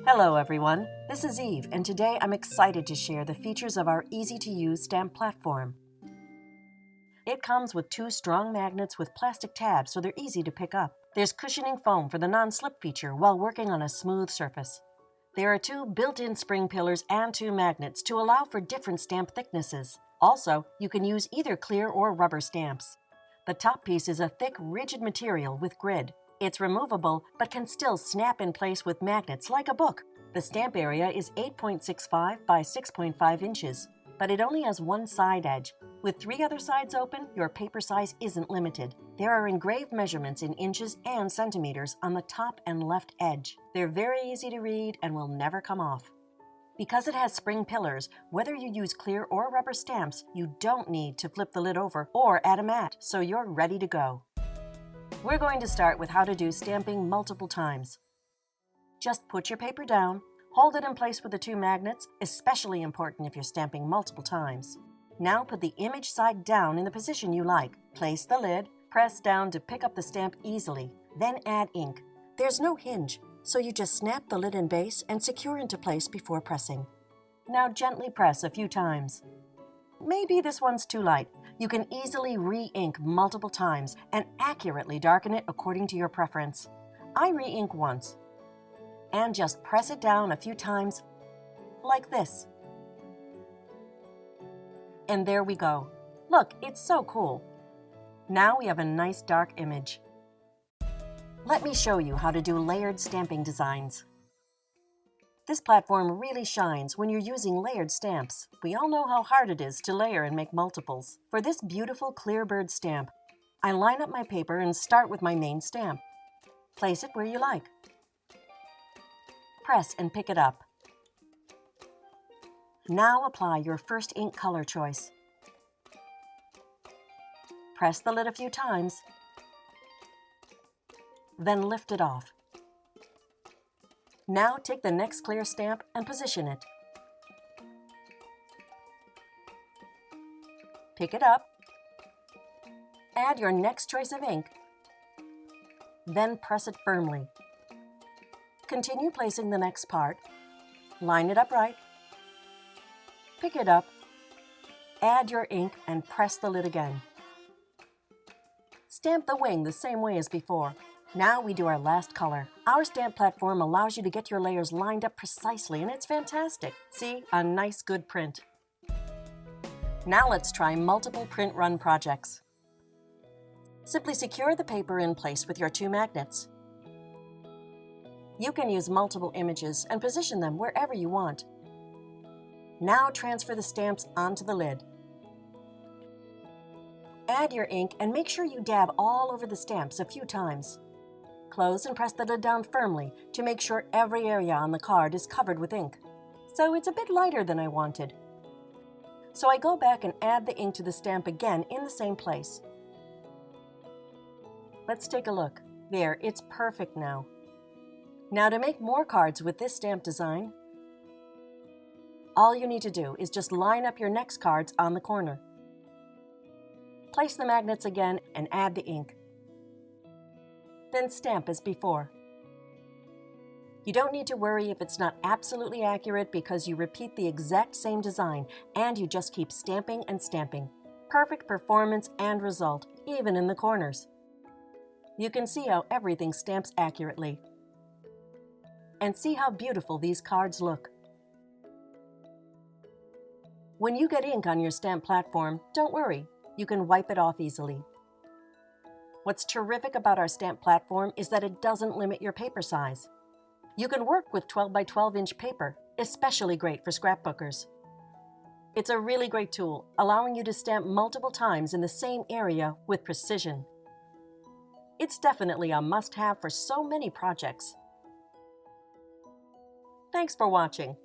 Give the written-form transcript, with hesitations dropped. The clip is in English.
Hello everyone, this is Eve, and today I'm excited to share the features of our easy-to-use stamp platform. It comes with 2 strong magnets with plastic tabs so they're easy to pick up. There's cushioning foam for the non-slip feature while working on a smooth surface. There are 2 built-in spring pillars and 2 magnets to allow for different stamp thicknesses. Also, you can use either clear or rubber stamps. The top piece is a thick, rigid material with grid. It's removable, but can still snap in place with magnets like a book. The stamp area is 8.65 by 6.5 inches, but it only has one side edge. With 3 other sides open, your paper size isn't limited. There are engraved measurements in inches and centimeters on the top and left edge. They're very easy to read and will never come off. Because it has spring pillars, whether you use clear or rubber stamps, you don't need to flip the lid over or add a mat, so you're ready to go. We're going to start with how to do stamping multiple times. Just put your paper down, hold it in place with the 2 magnets, especially important if you're stamping multiple times. Now put the image side down in the position you like. Place the lid, press down to pick up the stamp easily, then add ink. There's no hinge, so you just snap the lid in base and secure into place before pressing. Now gently press a few times. Maybe this one's too light. You can easily re-ink multiple times and accurately darken it according to your preference. I re-ink once. And just press it down a few times, like this. And there we go. Look, it's so cool. Now we have a nice dark image. Let me show you how to do layered stamping designs. This platform really shines when you're using layered stamps. We all know how hard it is to layer and make multiples. For this beautiful clear bird stamp, I line up my paper and start with my main stamp. Place it where you like. Press and pick it up. Now apply your first ink color choice. Press the lid a few times, then lift it off. Now take the next clear stamp and position it. Pick it up. Add your next choice of ink. Then press it firmly. Continue placing the next part. Line it upright. Pick it up. Add your ink and press the lid again. Stamp the wing the same way as before. Now we do our last color. Our stamp platform allows you to get your layers lined up precisely, and it's fantastic. See, a nice good print. Now let's try multiple print run projects. Simply secure the paper in place with your 2 magnets. You can use multiple images and position them wherever you want. Now transfer the stamps onto the lid. Add your ink and make sure you dab all over the stamps a few times. Close and press the lid down firmly to make sure every area on the card is covered with ink. So it's a bit lighter than I wanted. So I go back and add the ink to the stamp again in the same place. Let's take a look. There, it's perfect now. Now to make more cards with this stamp design, all you need to do is just line up your next cards on the corner. Place the magnets again and add the ink. Then stamp as before. You don't need to worry if it's not absolutely accurate because you repeat the exact same design and you just keep stamping and stamping. Perfect performance and result, even in the corners. You can see how everything stamps accurately. And see how beautiful these cards look. When you get ink on your stamp platform, don't worry, you can wipe it off easily. What's terrific about our stamp platform is that it doesn't limit your paper size. You can work with 12 by 12 inch paper, especially great for scrapbookers. It's a really great tool, allowing you to stamp multiple times in the same area with precision. It's definitely a must-have for so many projects. Thanks for watching.